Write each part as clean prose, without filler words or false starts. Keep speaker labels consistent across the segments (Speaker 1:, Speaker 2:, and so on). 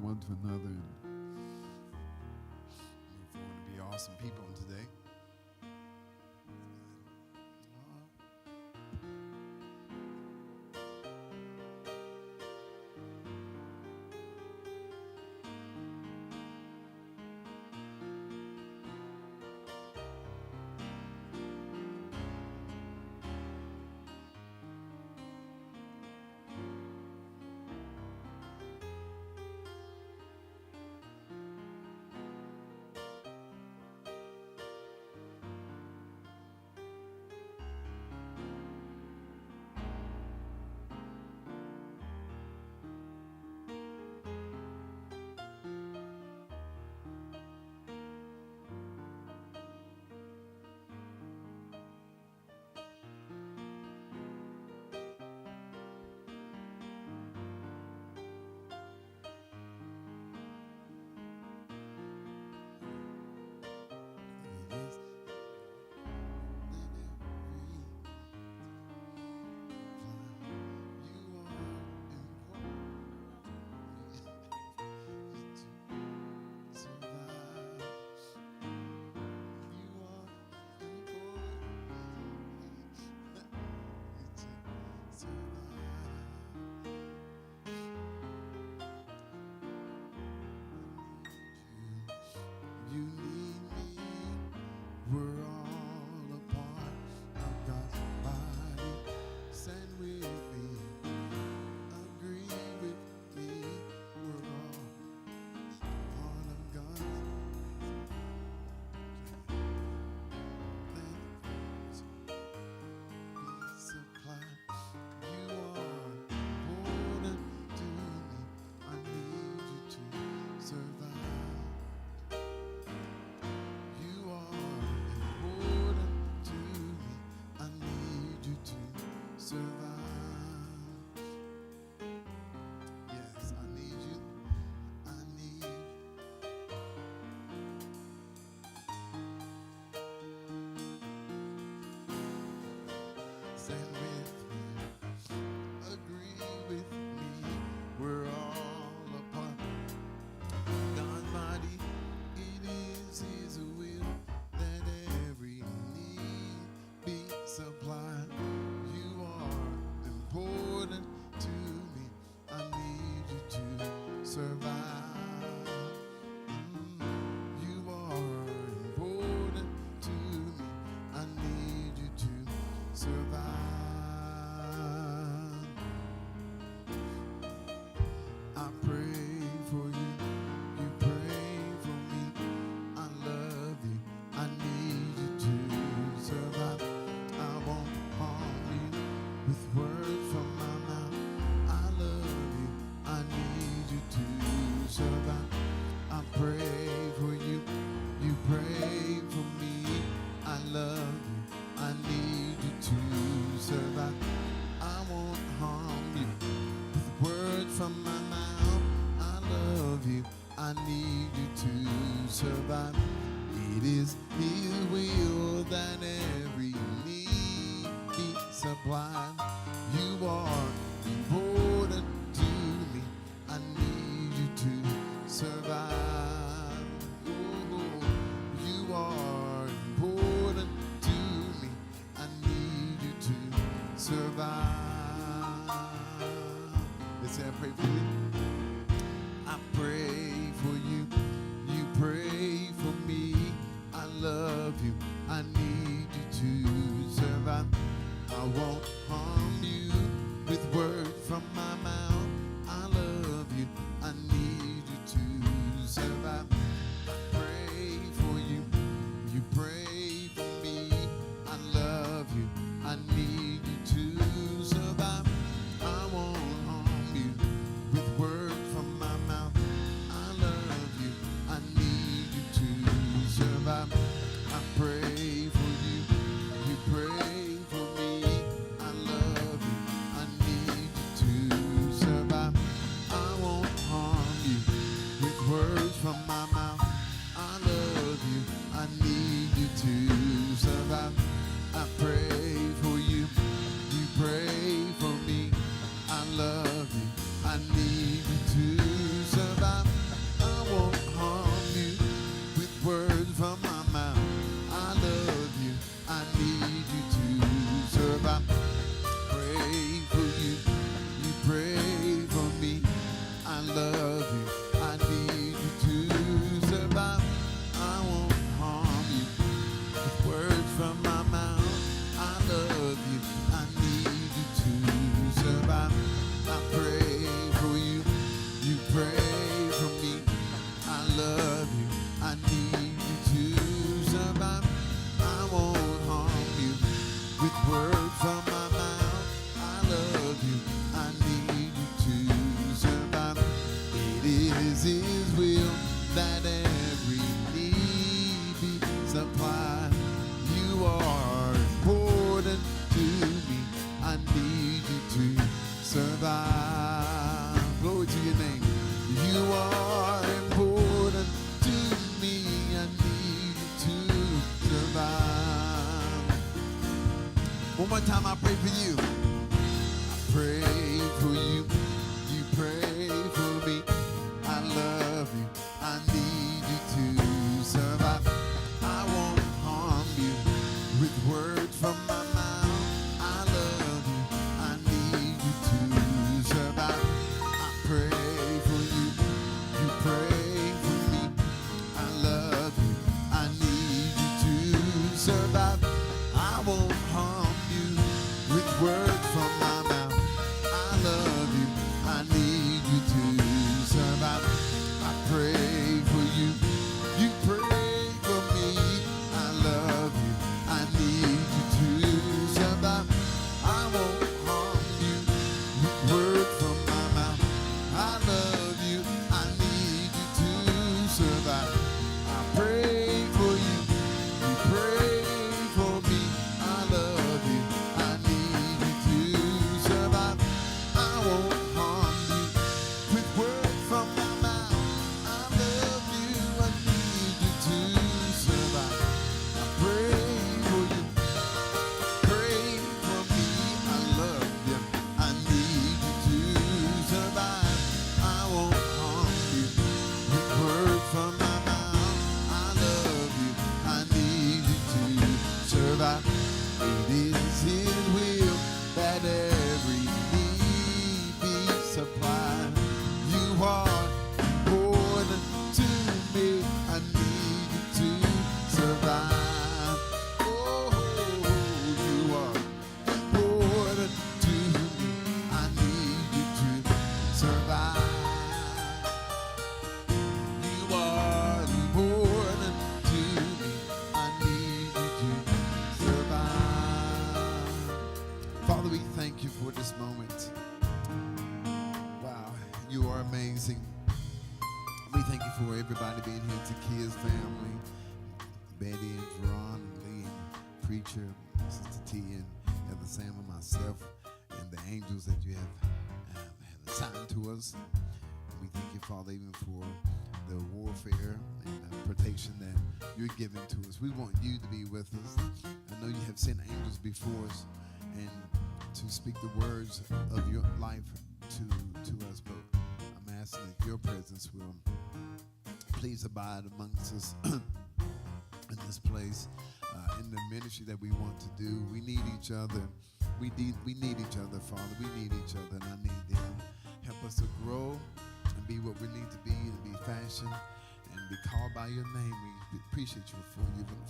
Speaker 1: one to another and move forward to be awesome people today. You need me. We're all a part of God's body. Stand with me. Agree with me. We're all part of God's supply. You are important to me. I need you to survive. You are important to me. I need you to survive. Yes, I need you. I need you. Stand with me. Agree with me. We're all a part of God's body. It is His will that every need be supplied. You are important to me. I need you to survive. You are important to me. I need you to survive. I pray for you. You pray for me. I love you. I need you to survive. I won't harm you with words from my mouth. I love you. I need you to survive. I pray for you. You pray for me. I love you. I need you to survive. I won't harm you with words from my mouth. I love you. I need you to survive. It is His will that every need be supplied. You are important to me. I need you to survive. Oh, you are important to me. I need you to survive. Let's say I pray for you. I pray for you. You pray for me. I love you. I need you love you. I need you to survive. I won't harm you with words from my mouth. I love you. I need you to survive. I pray for you. You pray for me. I love you. I need you to survive. I won't harm you with words from my mouth. I love you. I need you to survive. It is His will that every need be supplied. You are important to me. I need you to survive. Glory to your name. You are important to me. I need you to survive. One more time, I pray for you. I pray for you. You pray for me. I love you. I need you to survive. I won't harm you with words from my mouth. I love you. I need you to survive. I pray for you. You pray for me. I love you. I need you to survive. I won't harm you with words from my mouth. I love you. I need you to survive. I pray for you. You pray for me. I love you. I need you to survive. I won't harm you with words from my mouth. I love you. I need you to survive. I pray for you. You pray for me. I love you. I need you to survive. I won't harm you with words from my mouth. I love you. I need you to survive. I pray for you. Pray for me. I love you. I need you to survive. I won't harm you with words from my mouth. I love you. I need you to survive. It is His will that every need be supplied. You are important to me. I need you to survive. Oh, you are important to me. I need you to survive. You are important to me. I need you to survive. Father, we thank you for this moment. Wow, you are amazing. We thank you for everybody being here, Takia's family, Betty and Jerron and Lee and Preacher, Sister T and Heather Sam and myself, and the angels that you have assigned to us. We thank you, Father, even for the warfare and protection that you're giving to us. We want you to be with us. I know you have sent angels before us and to speak the words of your life to us, but I'm asking that your presence will please abide amongst us in this place, in the ministry that we want to do. We need each other. We need each other, Father. We need each other, and I need them. Help us to grow and be what we need to be fashioned and be called by your name. We appreciate you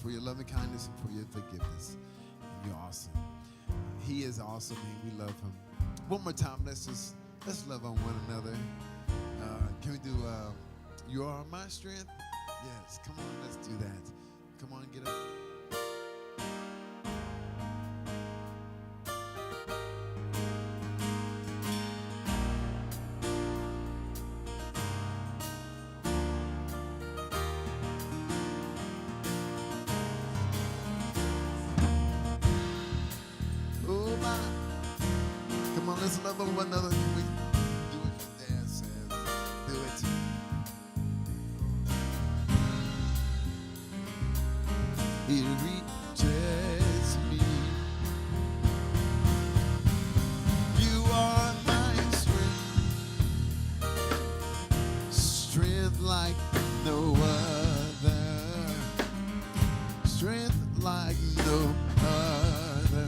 Speaker 1: for your loving kindness and for your forgiveness. And you're awesome. He is awesome, and we love him. One more time, let's love on one another. Can we do You Are My Strength? Yes, come on, let's do that. Come on, get up. Oh my. Come on, let's love on one another. Can we do it? Yes, do it. It reaches me. You are my strength like no other, strength like no other.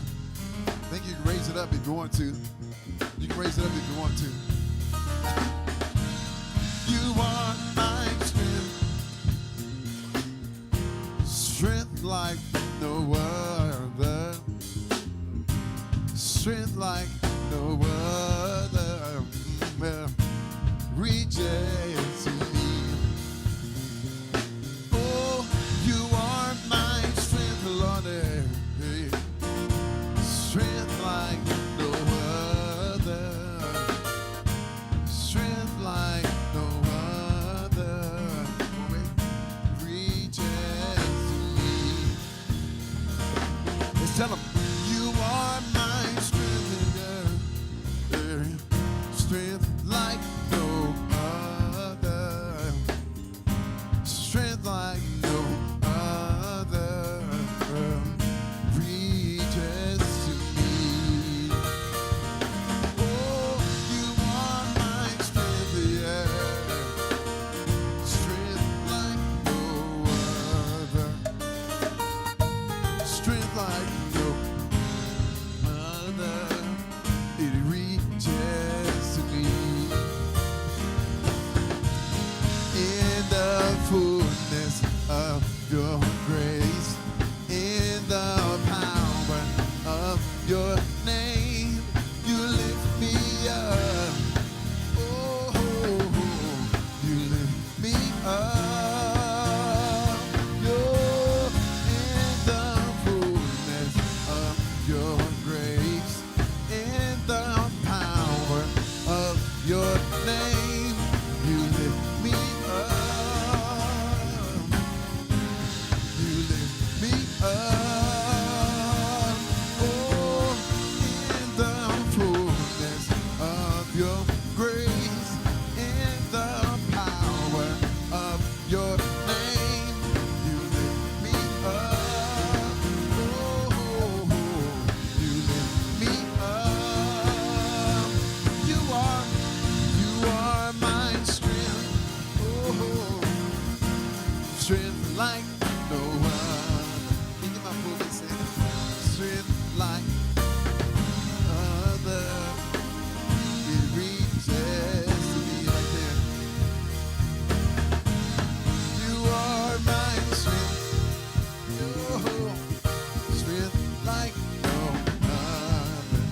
Speaker 1: I think you can raise it up if you want to. You can raise it up if you want to. You are my strength, strength like no other, strength like no other. Reaches to me. Oh, you are my strength, Lord. Strength like no other, strength like no other. Reaches to me. Let's tell them, you are my strength, strength like no other, strength like no other, reaches to me. Oh, you are my strength, yeah, strength like no other, strength like no other, it reaches to me. In the fullness of your grace, in the power of your name, you lift me up. Oh, you lift me up. You're in the fullness of your grace, in the power of your name, you lift me up. You lift me up. Oh, in the fullness of your grace, in the power of your name, you lift me up. Oh, you lift me up. You are my strength. Oh, strength like no other. Can you get my voice and say, strength like other. It reaches to me right there. You are my strength. Oh, strength like no other.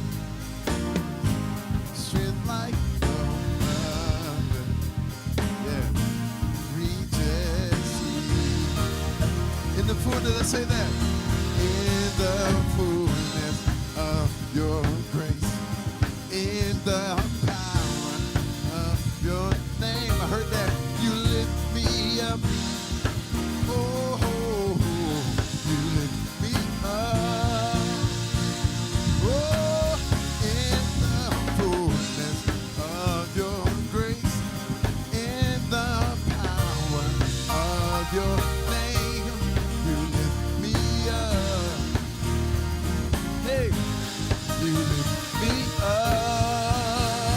Speaker 1: Strength like no other. Yeah, reaches to me. In the fullness, let's say that. In the fullness of your grace, in the power of your name. I heard that. You lift me up. Oh, you lift me up. Oh, in the fullness of your grace, in the power of your name, you lift me up. Hey, you lift me up.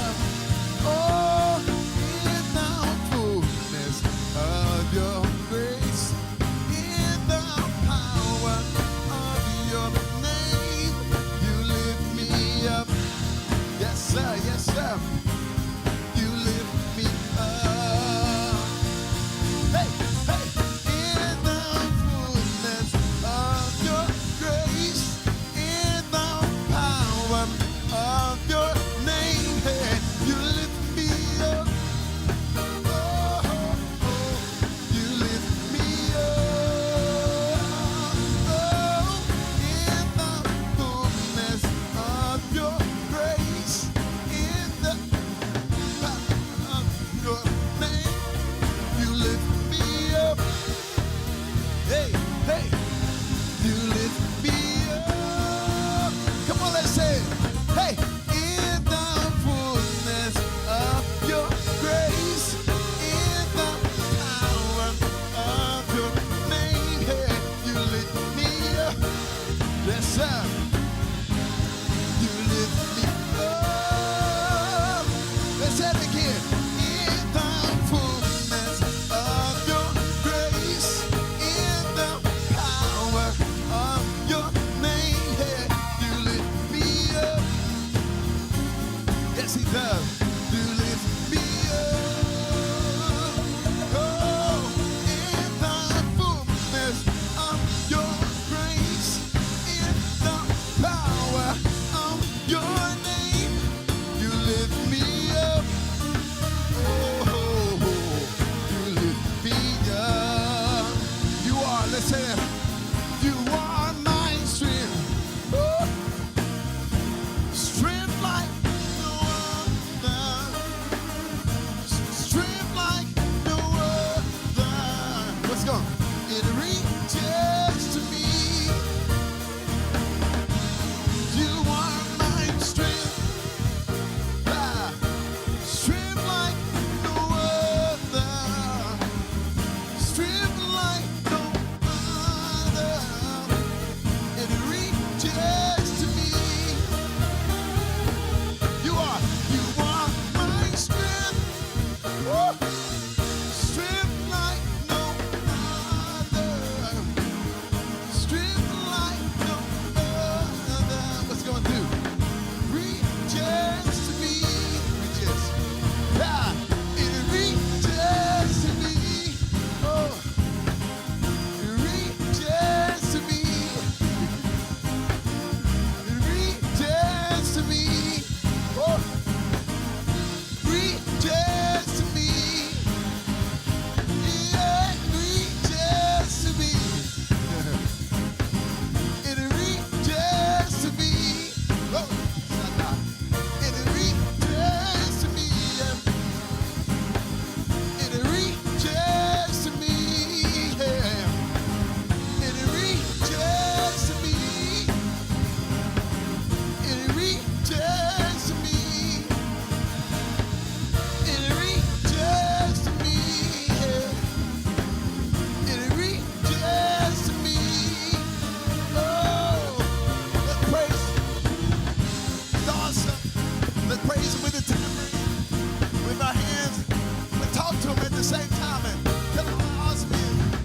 Speaker 1: the same time. And come on, awesome music.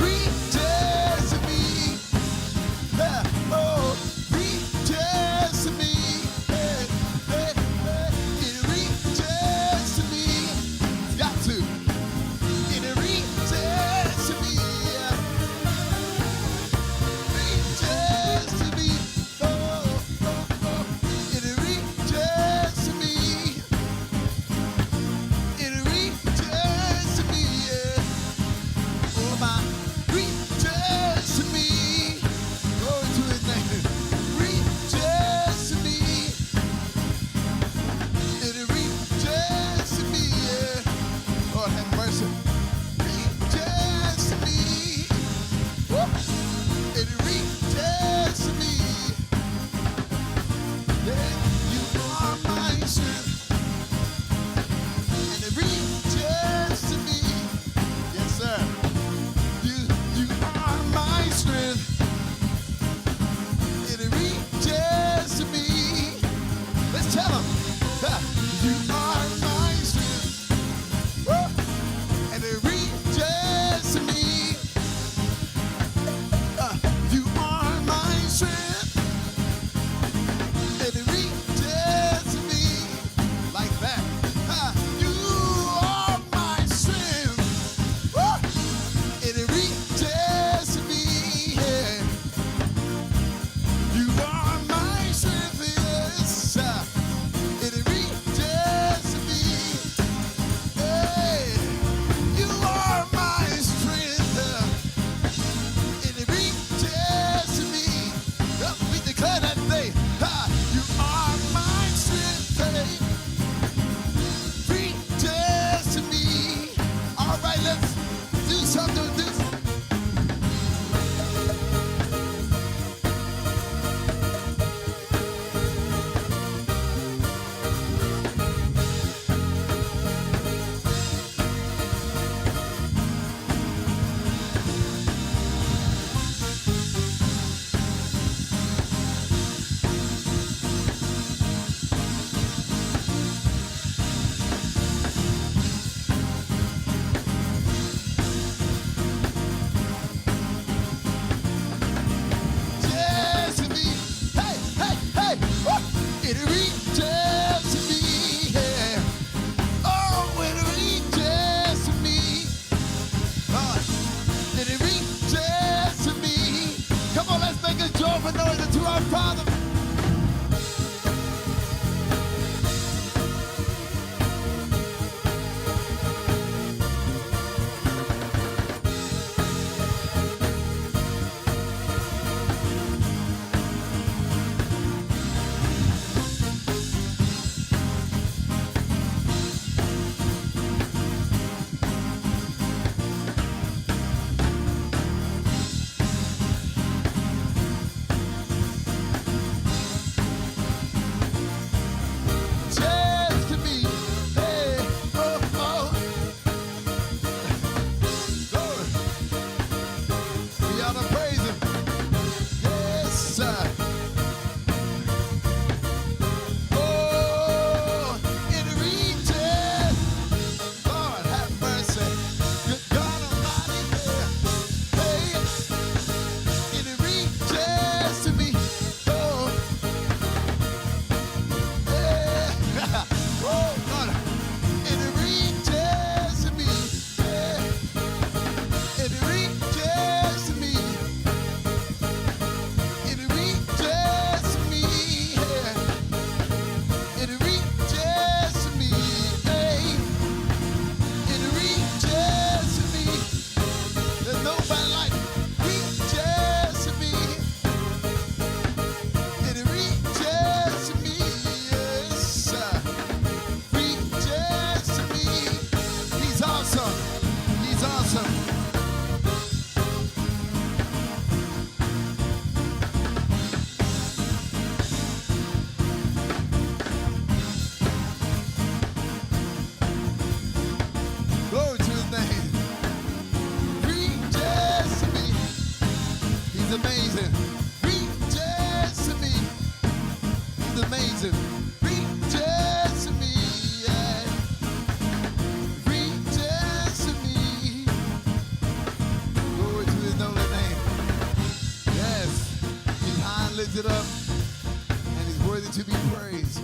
Speaker 1: Reaches to me. Oh, reaches to me. It reaches to me. It's got to. It reaches to me. Reaches to me. Oh, oh, oh. He's amazing. Reaches to me, yeah. Reaches to me. Glory to his holy name. Yes, he's high and lifted up, and he's worthy to be praised.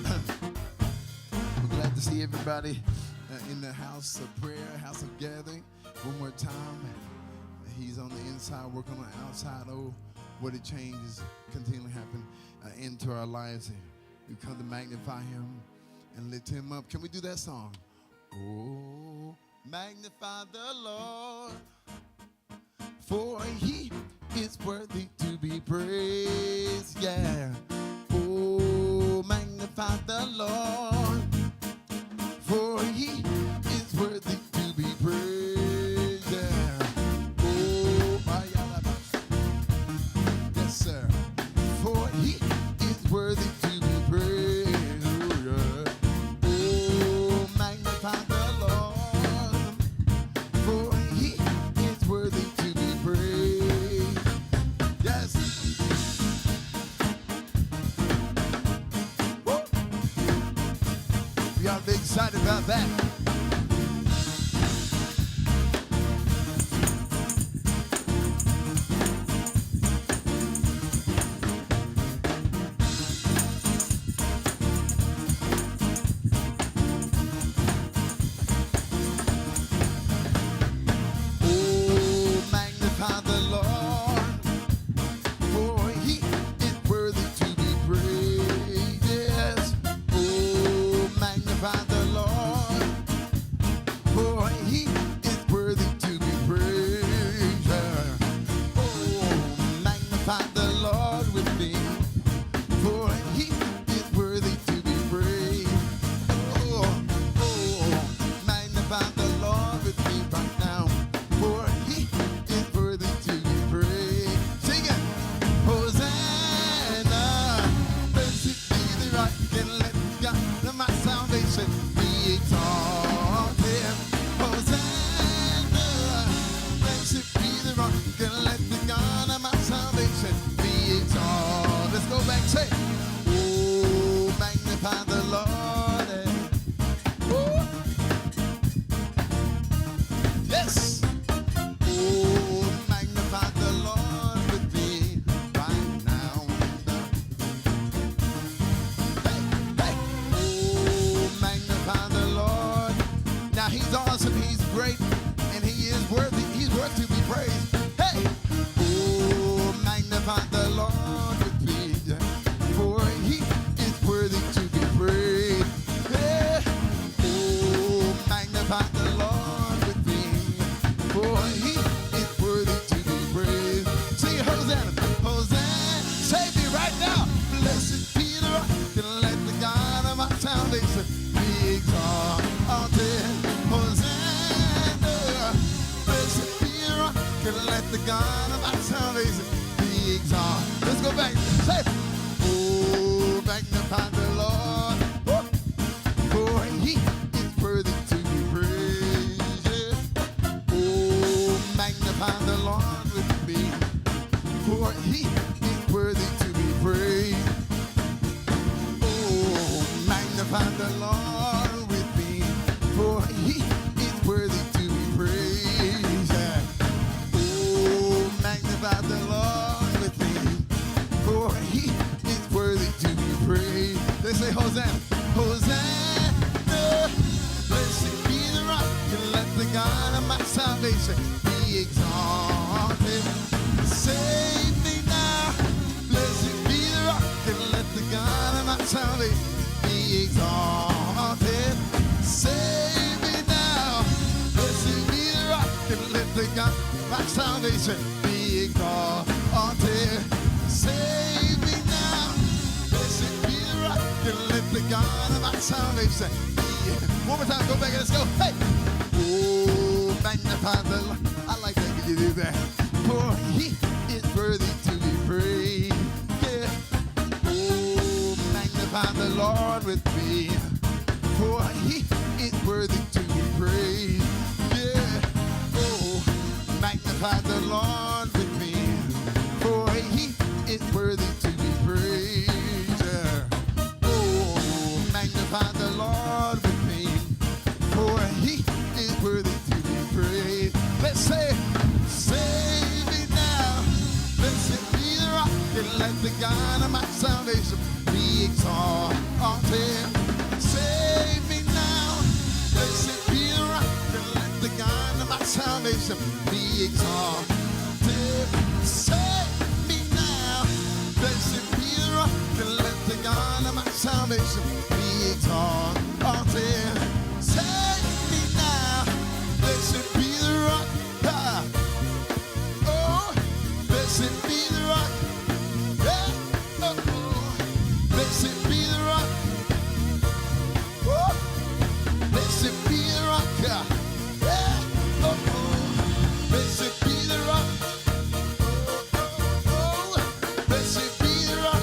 Speaker 1: We're glad to see everybody in the house of prayer, house of gathering. One more time. He's on the inside, working on the outside. Oh, what a change is continually happening into our lives. We come to magnify him and lift him up. Can we do that song? Oh, magnify the Lord, for he is worthy to be praised. Yeah. Oh, magnify the Lord, for he is worthy to be praised. Yeah. Yes, sir. For he is worthy to be praised. Oh, yeah. Oh, magnify the Lord, for he is worthy to be praised. Yes. Woo. We ought to be excited about that. One more time, go back and let's go. Hey! Oh, magnify the Lord. I like that when you do that. For he is worthy to be praised. Yeah. Oh, magnify the Lord with me. For he is worthy to be praised. Yeah. Oh, magnify the Lord with me. For he is worthy to be praised. Yeah. place be exalted. Save me now, blessed be the rock. Ah. Oh, blessed be the rock. Yeah. Oh, oh. Blessed be the rock. Oh, blessed be the rock. Yeah. Oh, oh. Blessed be the rock. Oh, oh. Blessed be the rock.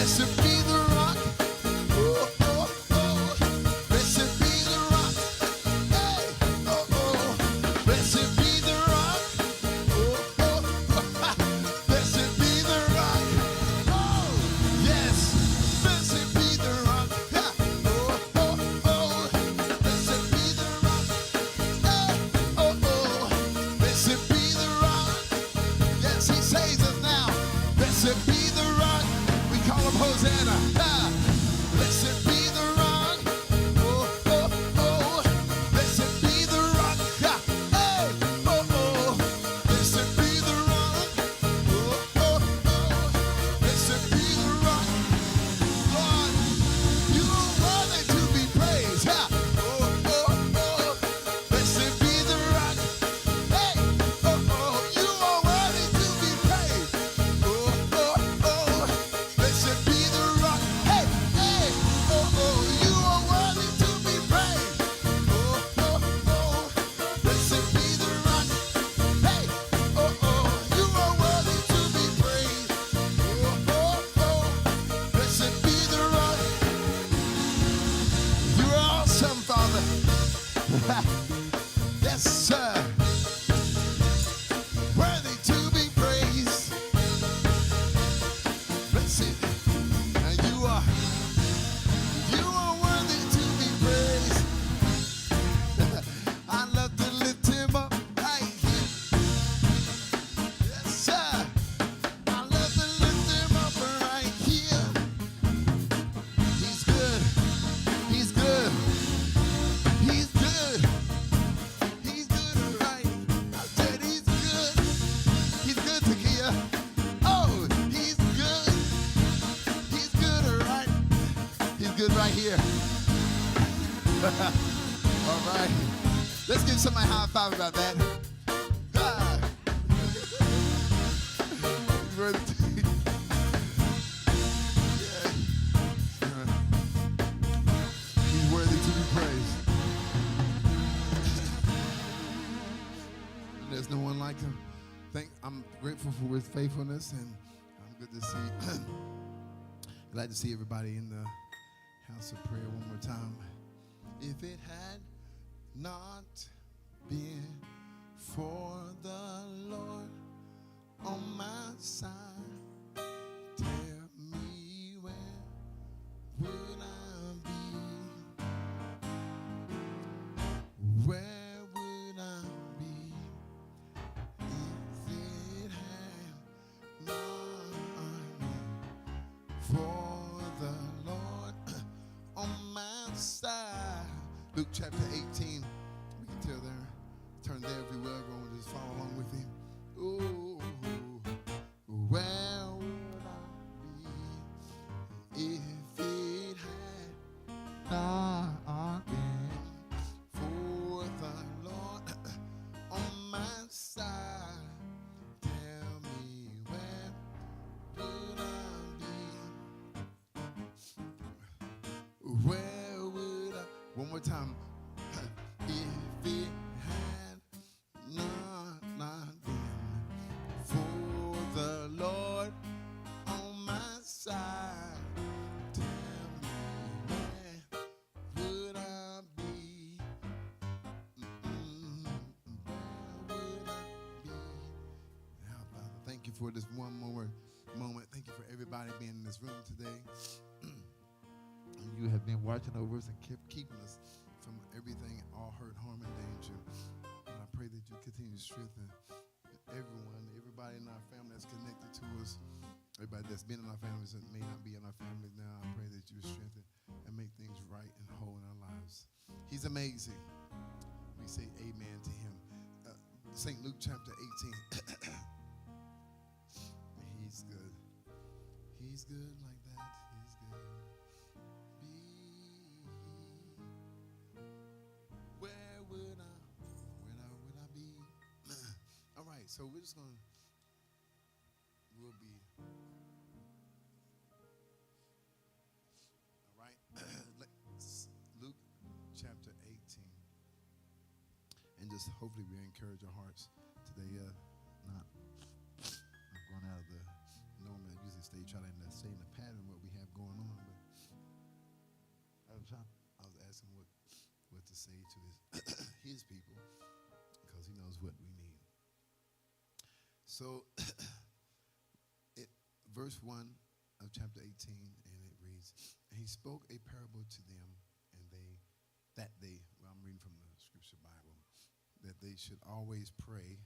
Speaker 1: Blessed be the rock. Oh, oh, oh. Blessed be the rock. Hey, oh, oh. Blessed be the rock. Oh, oh, oh. Blessed be the rock. Oh, yes. Blessed be the rock. Yeah. Oh, oh, oh. Blessed be the rock. Hey, oh, oh. Blessed be the rock. Yes, he saves us now. Blessed be the rock. Call him Hosanna. Ah. Blessed be the rock. Oh, oh, oh. Blessed be the rock. Ah. Hey, oh, oh. Blessed be the rock. Oh, oh, oh. Blessed be the rock. Lord, you are worthy to be praised. Ah. Oh, oh, oh. Blessed be the rock. Hey, oh, oh. You are worthy to be praised. Oh, oh, oh. Blessed be the rock. Hey. All right. Let's give somebody a high five about that. Ah. He's worthy to, he's worthy to be praised. There's no one like him. I'm grateful for his faithfulness, and I'm good to see. Glad to see everybody in the house of prayer one more time. If it had not been for the Lord on my side, tell me where would I be? Where would I be if it had not been for the Lord on my side? Luke chapter 18. We can tell there. Turn there if you will. Everyone just follow along with him. Ooh, where would I be if it had not been for the Lord on my side? Tell me where would I be? Where would I? One more time. If it had not been for the Lord on my side, tell me where would I be? Where would I be? Now, Father, thank you for this one more moment. Thank you for everybody being in this room today. You have been watching over us and keeping us from everything, all hurt, harm, and danger. And I pray that you continue to strengthen everybody in our family that's connected to us, everybody that's been in our families that may not be in our families now. I pray that you strengthen and make things right and whole in our lives. He's amazing. We say amen to him. St. Luke chapter 18. He's good. He's good like that. He's good. Where would I be? All right, so we'll be. All right, Luke chapter 18. And just hopefully we encourage our hearts today. I'm going out of the norm. I usually try to stay in the pattern what we have going on, but I was asking what to say to his people, because he knows what we need. So verse 1 of chapter 18, and it reads, and he spoke a parable to them, and I'm reading from the Scripture Bible, that they should always pray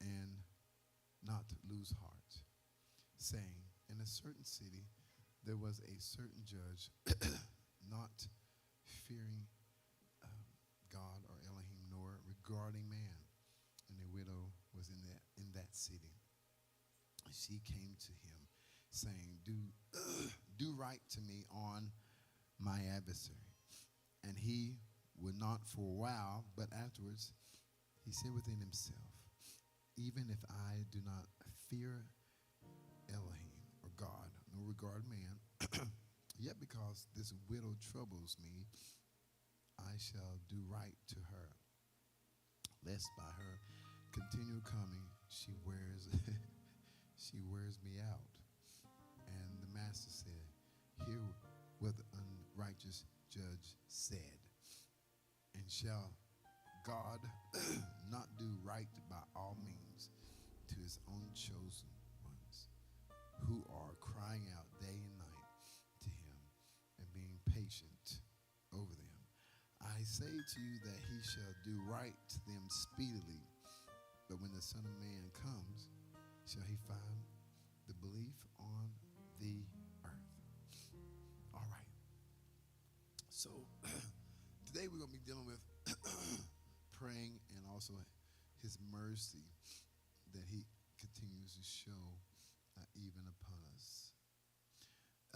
Speaker 1: and not lose heart, saying, in a certain city there was a certain judge not fearing God or Elohim, nor regarding man, and a widow was in that city. She came to him, saying, do right to me on my adversary. And he would not for a while, but afterwards he said within himself, even if I do not fear Elohim or God, nor regard man, yet because this widow troubles me, I shall do right to her, lest by her continual coming she wears me out. And the master said, hear what the unrighteous judge said. And shall God not do right by all means to his own chosen ones, who are crying out day and night to him and being patient over them? I say to you that he shall do right to them speedily. But when the Son of Man comes, shall he find the belief on the earth? All right. So today we're going to be dealing with praying and also his mercy that he continues to show even upon us.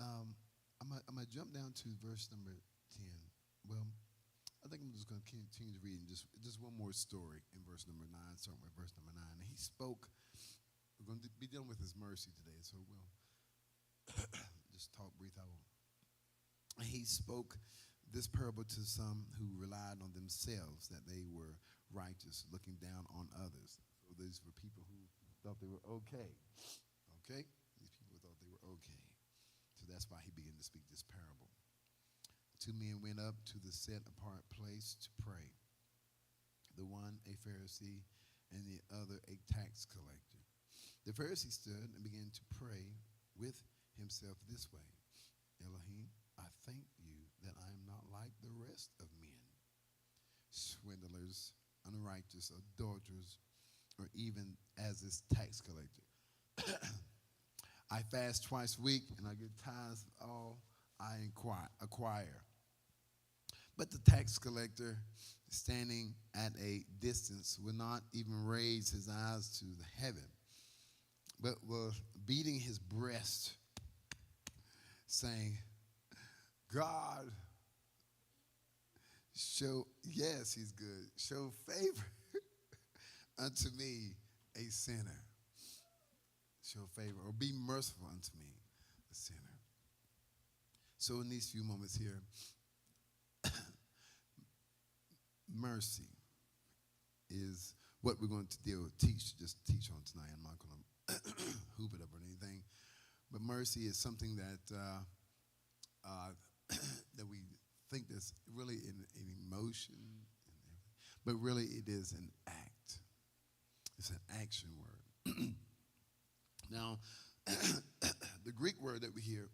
Speaker 1: I'm going to jump down to verse number 10. Well, I think I'm just going to continue reading just one more story in verse number 9, starting with verse number 9. And he spoke, we're going to be dealing with his mercy today, so we'll just talk brief. He spoke this parable to some who relied on themselves, that they were righteous, looking down on others. So these were people who thought they were okay. Okay? These people thought they were okay. So that's why he began to speak this parable. Two men went up to the set-apart place to pray. The one a Pharisee and the other a tax collector. The Pharisee stood and began to pray with himself this way. Elohim, I thank you that I am not like the rest of men, swindlers, unrighteous, adulterers, or even as this tax collector. I fast twice a week and I give tithes all I acquire. But the tax collector, standing at a distance, would not even raise his eyes to the heaven, but was beating his breast, saying, God, yes, he's good, show favor unto me, a sinner. Show favor, or be merciful unto me, a sinner. So in these few moments here, mercy is what we're going to just teach on tonight. I'm not going to hoop it up or anything. But mercy is something that that we think that's really an emotion, but really it is an act. It's an action word. Now, the Greek word that we hear,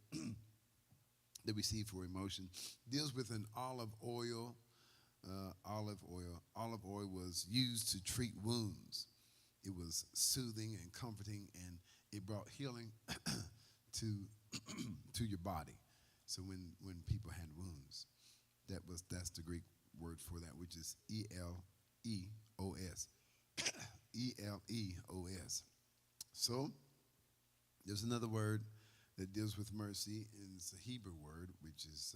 Speaker 1: that we see for emotion, deals with an olive oil. Olive oil was used to treat wounds. It was soothing and comforting, and it brought healing to your body. So when people had wounds, that's the Greek word for that, which is E-L-E-O-S. E-L-E-O-S. So there's another word that deals with mercy, and it's a Hebrew word, which is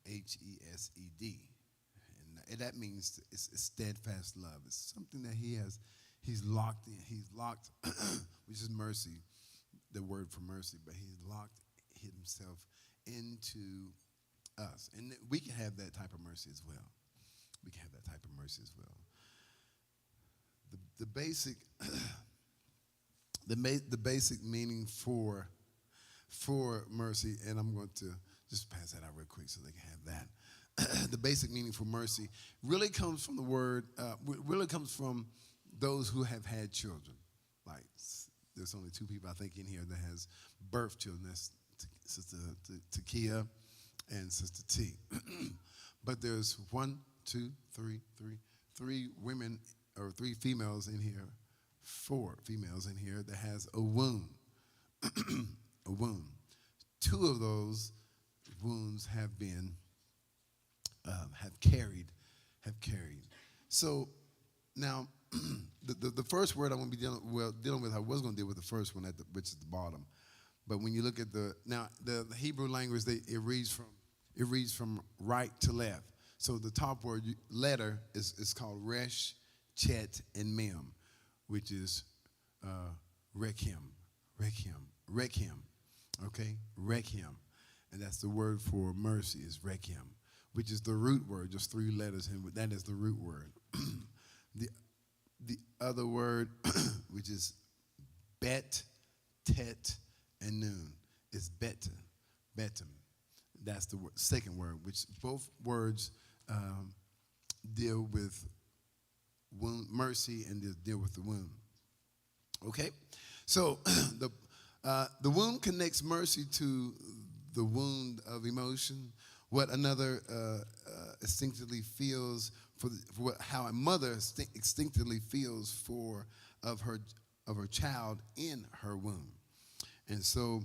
Speaker 1: H-E-S-E-D. And that means it's steadfast love. It's something that he's locked in. He's locked, which is mercy, the word for mercy, but he's locked himself into us. And we can have that type of mercy as well. We can have that type of mercy as well. The basic the basic meaning for mercy, and I'm going to just pass that out real quick so they can have that. The basic meaning for mercy really comes from the word, really comes from those who have had children. Like, there's only two people I think in here that has birth children. That's Sister Takia and Sister T. But there's three women or three females in here, four females in here that has a wound. A wound. Two of those wounds have been have carried. So now, the first word I want to be dealing with, I was going to deal with the first one, which is the bottom. But when you look at the Hebrew language, it reads from right to left. So the top word letter is called Resh, Chet, and Mem, which is Rekhim. Okay, Rekhim, and that's the word for mercy is Rekhim, which is the root word, just three letters, and that is the root word. The other word, which is Bet, Tet, and Nun, is Betum. That's the second word, which both words deal with mercy and deal with the wound. Okay, so the wound connects mercy to the wound of emotion. What another instinctively feels how a mother instinctively feels of her child in her womb. And so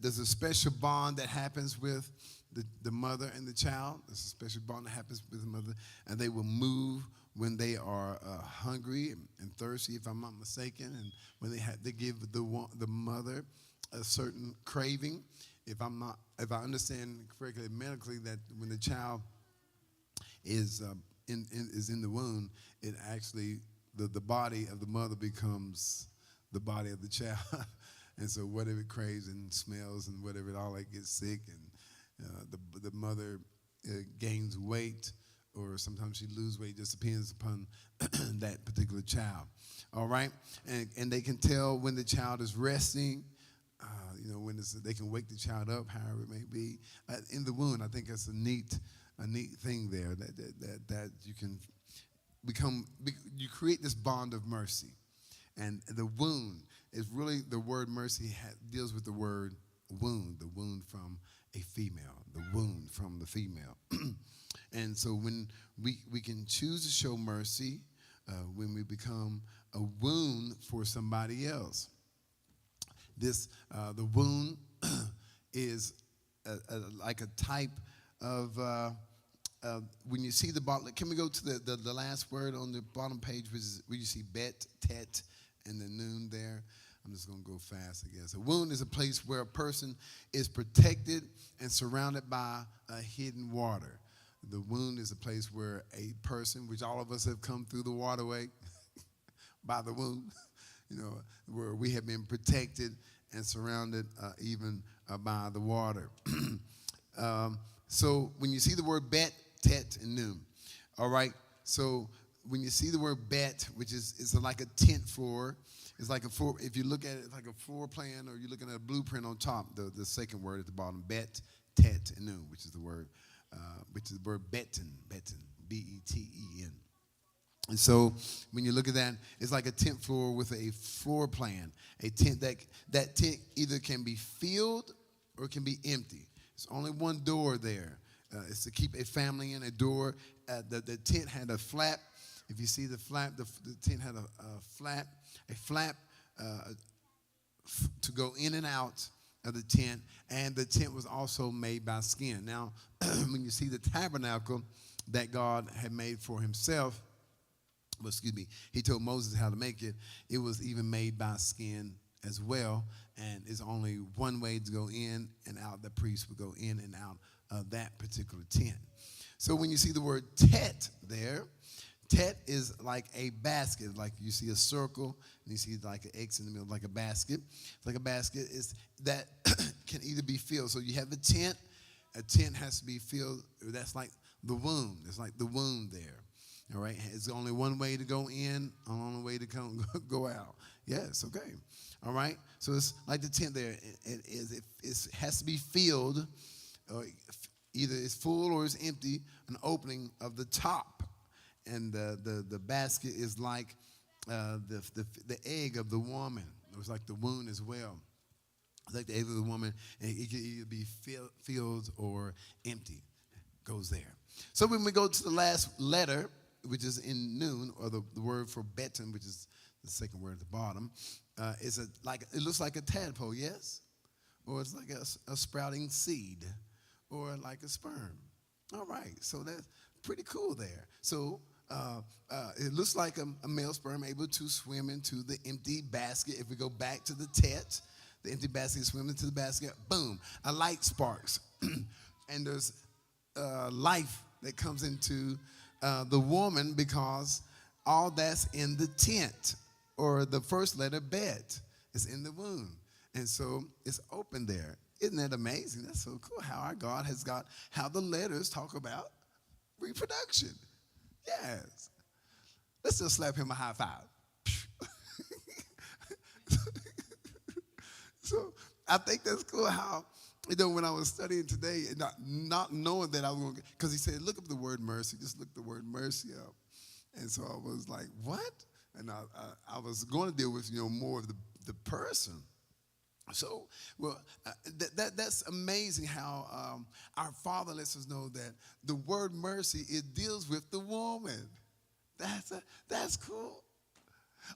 Speaker 1: there's a special bond that happens with the mother and the child. There's a special bond that happens with the mother, and they will move when they are hungry and thirsty, if I'm not mistaken, and when they give the mother a certain craving. If I understand correctly medically, that when the child is is in the womb, it actually the body of the mother becomes the body of the child, and so whatever it craves and smells and whatever it all like gets sick, and the mother gains weight, or sometimes she loses weight. Just depends upon that particular child. All right, and they can tell when the child is resting. When they can wake the child up, however it may be, in the womb. I think that's a neat thing there that you can you create this bond of mercy, and the wound is really the word mercy deals with the word wound, the wound from a female, the wound from the female, and so when we can choose to show mercy when we become a wound for somebody else. The wound is like a type of, when you see the bottom, can we go to the last word on the bottom page, which is where you see bet, tet, and the noon there? I'm just going to go fast, I guess. A wound is a place where a person is protected and surrounded by a hidden water. The wound is a place where a person, which all of us have come through the waterway by the wound, where we have been protected and surrounded even by the water. So when you see the word bet, tet, and noon, all right? So when you see the word bet, which is like a tent floor, it's like if you look at it, it's like a floor plan, or you're looking at a blueprint on top, the second word at the bottom, bet, tet, and noon, which is the word betten, B-E-T-E-N. And so when you look at that, it's like a tent floor with a floor plan. A tent that tent either can be filled or it can be empty. There's only one door there. It's to keep a family in. A door. The tent had a flap. If you see the flap, the tent had a flap to go in and out of the tent. And the tent was also made by skin. Now, when you see the tabernacle that God had made for himself, he told Moses how to make it. It was even made by skin as well, and it's only one way to go in and out. The priest would go in and out of that particular tent. So when you see the word tet there, tet is like a basket, like you see a circle, and you see like an X in the middle, like a basket. Like a basket is that can either be filled. So you have the tent. A tent has to be filled. That's like the womb. It's like the womb there. All right, it's only one way to go in, only way to go out. Yes, okay. All right, so it's like the tent there. It has to be filled, or either it's full or it's empty. An opening of the top, and the basket is like the egg of the woman. It was like the womb as well. It's like the egg of the woman, and it can either be filled or empty. Goes there. So when we go to the last letter, which is in noon, or the word for betten, which is the second word at the bottom, it looks like a tadpole, yes? Or it's like a sprouting seed, or like a sperm. All right, so that's pretty cool there. So it looks like a male sperm able to swim into the empty basket. If we go back to the tet, the empty basket, swim into the basket, boom, a light sparks. And there's life that comes into the woman, because all that's in the tent, or the first letter bet is in the womb, and so it's open there. Isn't that amazing? That's so cool how our God has got how the letters talk about reproduction. Yes, let's just slap him a high five. So I think that's cool how, when I was studying today, not knowing that I was going to, because he said, look up the word mercy. Just look the word mercy up. And so I was like, what? And I was going to deal with, more of the person. So, that's amazing how our Father lets us know that the word mercy, it deals with the woman. That's cool.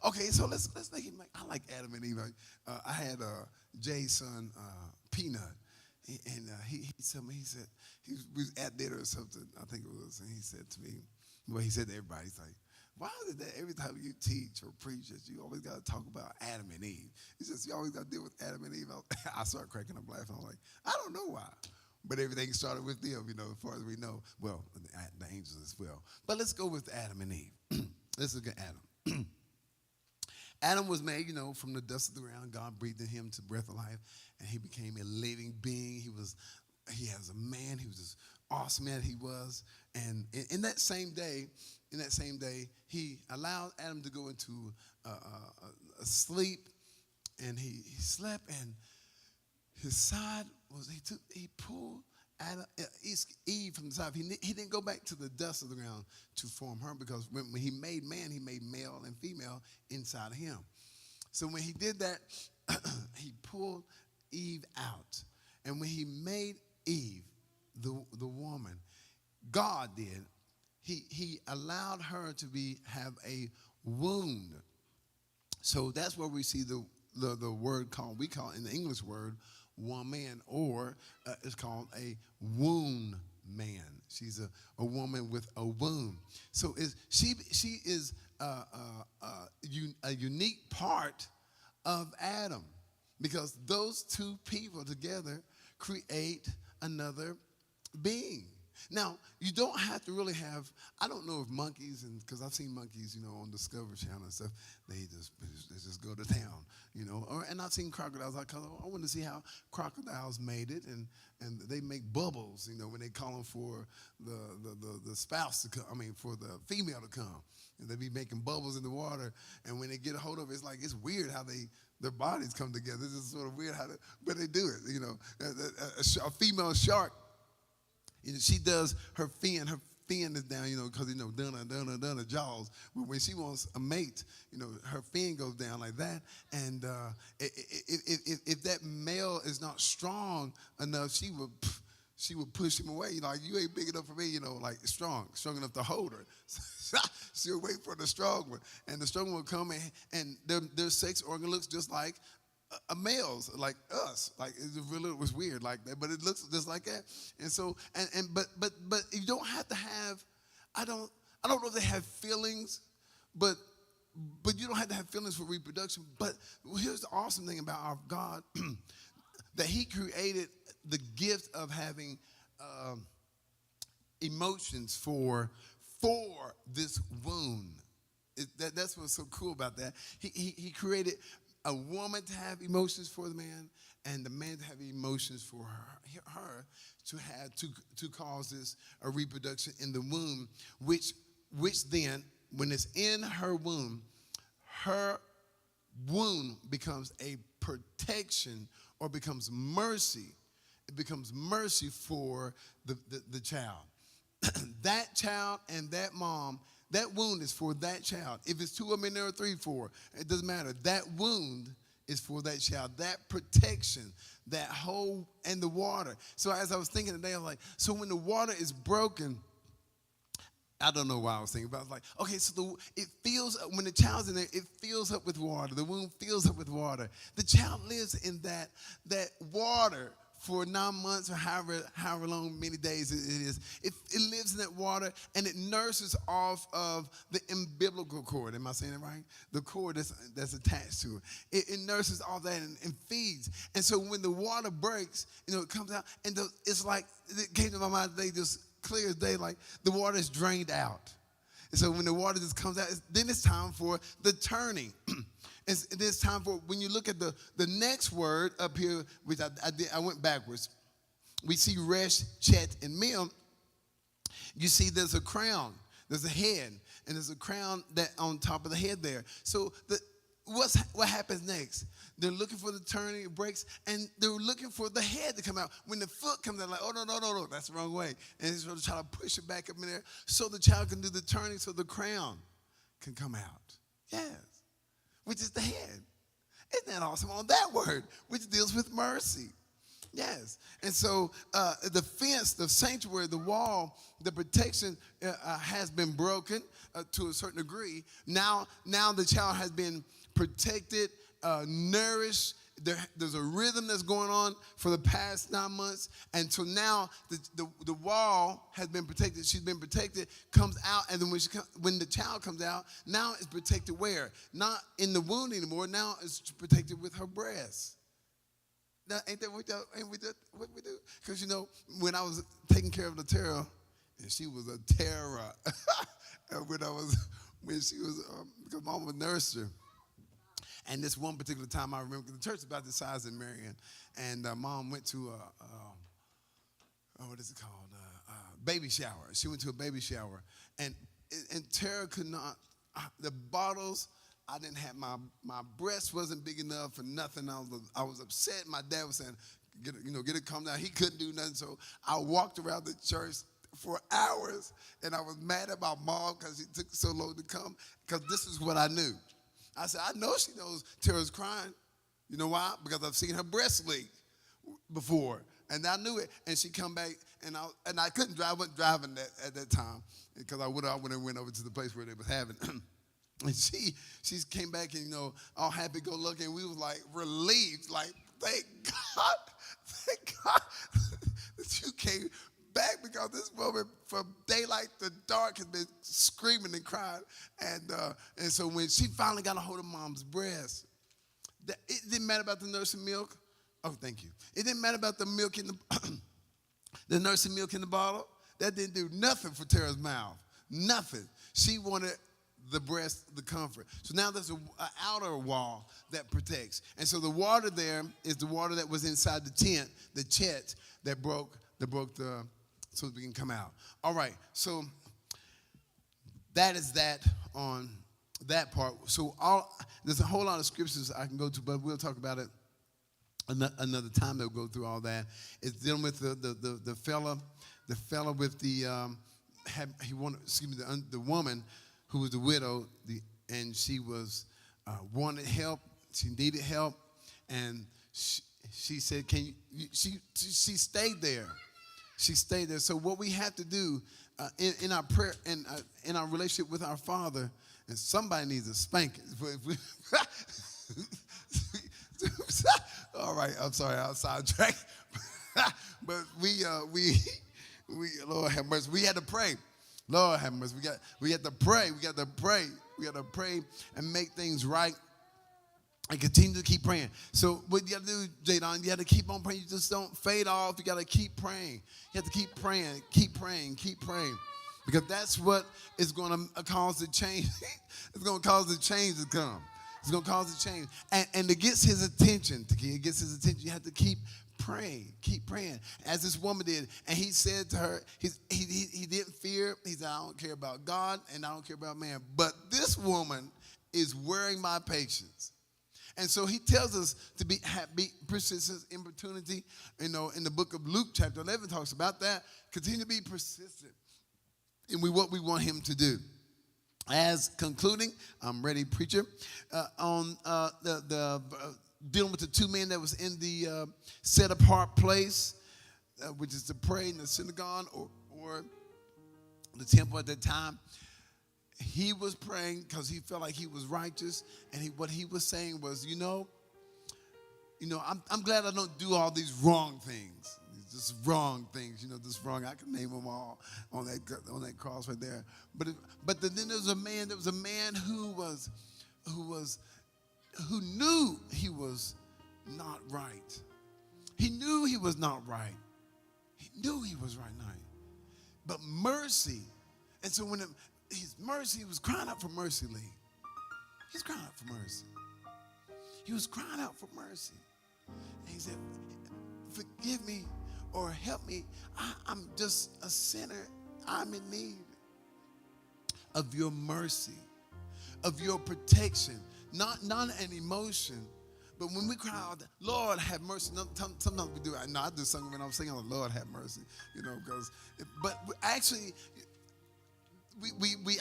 Speaker 1: Okay, so let's make it. I like Adam and Eve. I had Jay's son, Peanut. And he told me, he said, we was at dinner or something, I think it was, and he said to me, well, he said to everybody, he's like, why is it that every time you teach or preach, that you always got to talk about Adam and Eve? He says, you always got to deal with Adam and Eve. I started cracking up laughing. I'm like, I don't know why. But everything started with them, as far as we know. Well, the angels as well. But let's go with Adam and Eve. Let's look at Adam. Adam was made, from the dust of the ground. God breathed in him to breath of life, and he became a living being. He was a man. He was this awesome man he was. And in that same day, he allowed Adam to go into a sleep, and he slept, and his side was, he pulled Adam, Eve from the side. He didn't go back to the dust of the ground to form her, because when he made man, he made male and female inside of him. So when he did that, he pulled Eve out. And when he made Eve, the woman, God did, he allowed her to have a wound. So that's where we see the word we call in the English word woman, or it's called a womb man. She's a woman with a womb. So she is a unique part of Adam, because those two people together create another being. Now, you don't have to really have, I don't know if monkeys, because I've seen monkeys, on Discovery Channel and stuff, they just go to town, and I've seen crocodiles. I want to see how crocodiles made it, and they make bubbles, when they call them for the spouse to come, for the female to come. And they be making bubbles in the water, and when they get a hold of it, it's weird how their bodies come together. It's just sort of weird but they do it, a female shark, she does her fin is down, because, done jaws. When she wants a mate, her fin goes down like that. And if that male is not strong enough, she would push him away. You ain't big enough for me, strong enough to hold her. She'll wait for the strong one. And the strong one will come, and their sex organ looks just like a male's, like us. It was weird like that, but it looks just like that. And so, but you don't have to have, I don't know if they have feelings, but you don't have to have feelings for reproduction. But here's the awesome thing about our God, that he created the gift of having emotions for this wound. That's what's so cool about that. He created a woman to have emotions for the man, and the man to have emotions for her to cause this a reproduction in the womb, which then, when it's in her womb becomes a protection, or becomes mercy. It becomes mercy for the child. That child and that mom, that wound is for that child. If it's 2 of them in there or 3, 4, it doesn't matter. That wound is for that child. That protection, that hole and the water. So as I was thinking today, I was like, so when the water is broken, I don't know why I was thinking, but I was like, okay, so it fills up, when the child's in there, it fills up with water. The womb fills up with water. The child lives in that water for 9 months, or however long, many days it is. It lives in that water, and it nurses off of the umbilical cord. Am I saying it right? The cord that's attached to it. It nurses all that and feeds. And so when the water breaks, it comes out, and it's like, it came to my mind today, just clear as day, like the water is drained out. And so when the water just comes out, then it's time for the turning. It's time for, when you look at the next word up here, which I went backwards. We see Resh, Chet, and Mim. You see there's a crown, there's a head, and there's a crown that on top of the head there. So what happens next? They're looking for the turning, it breaks, and they're looking for the head to come out. When the foot comes out, like, oh, no, that's the wrong way. And he's going to try to push it back up in there so the child can do the turning, so the crown can come out. Yes. Which is the head. Isn't that awesome? On that word, which deals with mercy. Yes. And so the fence, the sanctuary, the wall, the protection has been broken to a certain degree. Now the child has been protected, nourished. There's a rhythm that's going on for the past 9 months. And so now the wall has been protected. She's been protected, comes out. And then when the child comes out, now it's protected where? Not in the wound anymore. Now it's protected with her breast. Now, ain't that what what we do? Because, when I was taking care of the terror, and she was a terror. And when she was, because Mom was nursed her. And this one particular time I remember, the church is about the size of Marion, and Mom went to what is it called? Baby shower. She went to a baby shower, and Tara could not. The bottles. I didn't have my breast wasn't big enough for nothing. I was upset. My dad was saying, get it calm down. He couldn't do nothing, so I walked around the church for hours, and I was mad at my mom because it took so long to come. Because this is what I knew. I said, I know she knows Tara's crying. You know why? Because I've seen her breast leak before, and I knew it. And she come back, and I couldn't drive. I wasn't driving at that time because I would have went over to the place where they was having. And she came back and, all happy-go-lucky, and we was like relieved, like, thank God that you came back, because this woman from daylight to dark has been screaming and crying. And so when she finally got a hold of Mom's breast, it didn't matter about the nursing milk. Oh, thank you. It didn't matter about the milk in the nursing milk in the bottle. That didn't do nothing for Tara's mouth. Nothing. She wanted the breast, the comfort. So now there's an outer wall that protects. And so the water there is the water that was inside the tent, the chet that broke the, so we can come out. All right, so that is that on that part. So there's a whole lot of scriptures I can go to, but we'll talk about it another time. They'll go through all that. It's dealing with the fella with the the woman who was the widow, and she was wanted help. She needed help, and she said, "Can you?" She stayed there. She stayed there. So what we have to do in our prayer and in our relationship with our Father, and somebody needs a spanking. All right, I'm sorry, I'll sidetrack. But we Lord have mercy. We had to pray. Lord have mercy. We got to pray. We got to pray and make things right and continue to keep praying. So what you got to do, Jadon, you got to keep on praying. You just don't fade off. You got to keep praying. You have to keep praying, keep praying, keep praying. Because that's what is going to cause the change. It's going to cause the change to come. It's going to cause the change. And to get his attention, you have to keep praying, keep praying, as this woman did. And he said to her, he didn't fear. He said, I don't care about God and I don't care about man. But this woman is wearing my patience. And so he tells us to be persistent, importunity. In the book of Luke, chapter 11, talks about that. Continue to be persistent in what we want him to do. As concluding, I'm ready, preacher, on dealing with the two men that was in the set-apart place, which is to pray in the synagogue or the temple at that time. He was praying because he felt like he was righteous, and what he was saying was, I'm glad I don't do all these wrong things, just wrong things, just wrong. I can name them all on that cross right there. But then there was a man who knew he was not right. He knew he was not right. He knew he was right now. But mercy, and so when his mercy, he was crying out for mercy, Lee. He's crying out for mercy. He was crying out for mercy. And he said, forgive me or help me. I'm just a sinner. I'm in need of your mercy, of your protection. Not an emotion, but when we cry out, Lord, have mercy. Sometimes we do. I do something when I'm singing, Lord, have mercy. But actually,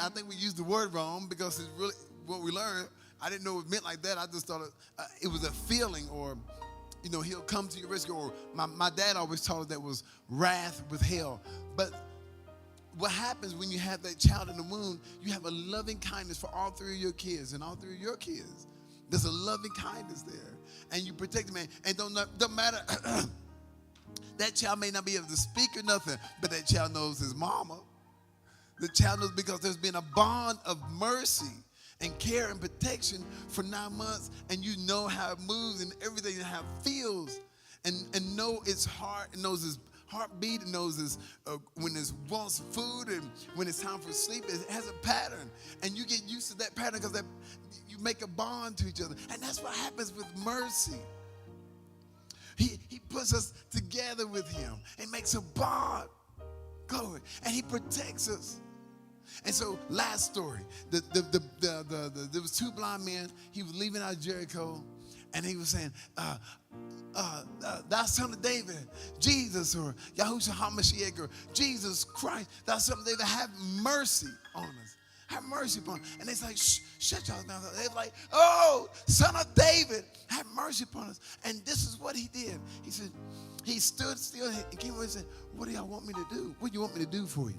Speaker 1: I think we used the word wrong because it's really what we learned. I didn't know it meant like that. I just thought it was a feeling, or he'll come to your rescue. Or my dad always taught us that was wrath with hell. But what happens when you have that child in the womb, you have a loving kindness for all three of your kids and all three of your kids. There's a loving kindness there. And you protect the man. And don't matter, that child may not be able to speak or nothing, but that child knows his mama. The child knows because there's been a bond of mercy and care and protection for 9 months, and you know how it moves and everything, and how it feels. and know its heart, it knows its heartbeat, it knows its, when it wants food and when it's time for sleep. It has a pattern, and you get used to that pattern because you make a bond to each other. And that's what happens with mercy. He puts us together with him and makes a bond. Glory. And he protects us. And so, last story, there was two blind men. He was leaving out of Jericho, and he was saying, thou son of David, Jesus, or Yahushua HaMashiach, or Jesus Christ, thou son of David, have mercy on us. Have mercy upon us. And they say, shut y'all mouth. They're like, oh, son of David, have mercy upon us. And this is what he did. He said, he stood still and came over and said, what do y'all want me to do? What do you want me to do for you?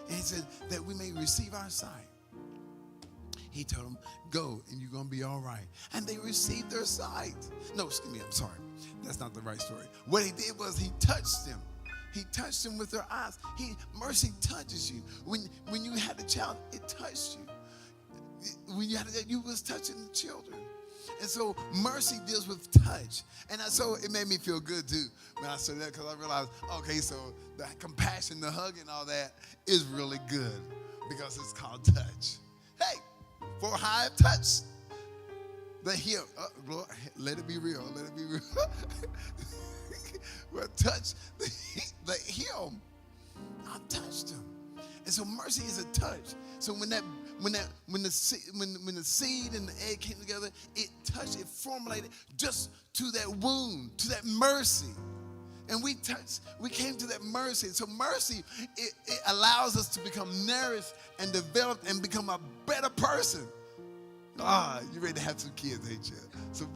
Speaker 1: And he said, that we may receive our sight. He told them, go, and you're going to be all right. And they received their sight. No, excuse me, I'm sorry. That's not the right story. What he did was he touched them. He touched them with their eyes. Mercy touches you. When you had a child, it touched you. When you was touching the children. And so mercy deals with touch. And so it made me feel good too when I said that, because I realized, okay, so the compassion, the hug and all that is really good because it's called touch. Hey, for how I've touched the heel. Lord, let it be real. Let it be real. Well, touch the heel. I touched him. And so mercy is a touch. So when the seed and the egg came together, it touched, it formulated just to that wound, to that mercy. And we came to that mercy. So mercy, it allows us to become nourished and developed and become a better person. You ready to have some kids, ain't you? So,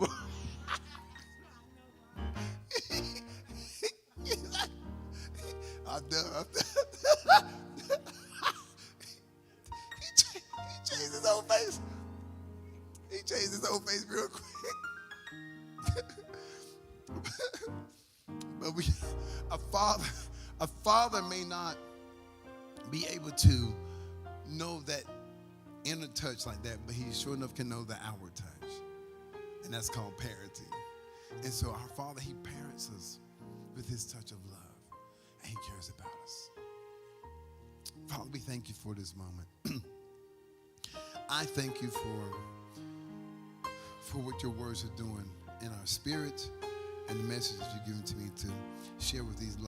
Speaker 1: I'm done. He changed his whole face. He changed his whole face real quick. But a father may not be able to know that inner touch like that, but he sure enough can know the outward touch. And that's called parenting. And so our Father, he parents us with his touch of love. And he cares about us. Father, we thank you for this moment. I thank you for what your words are doing in our spirit and the message that you've given to me to share with these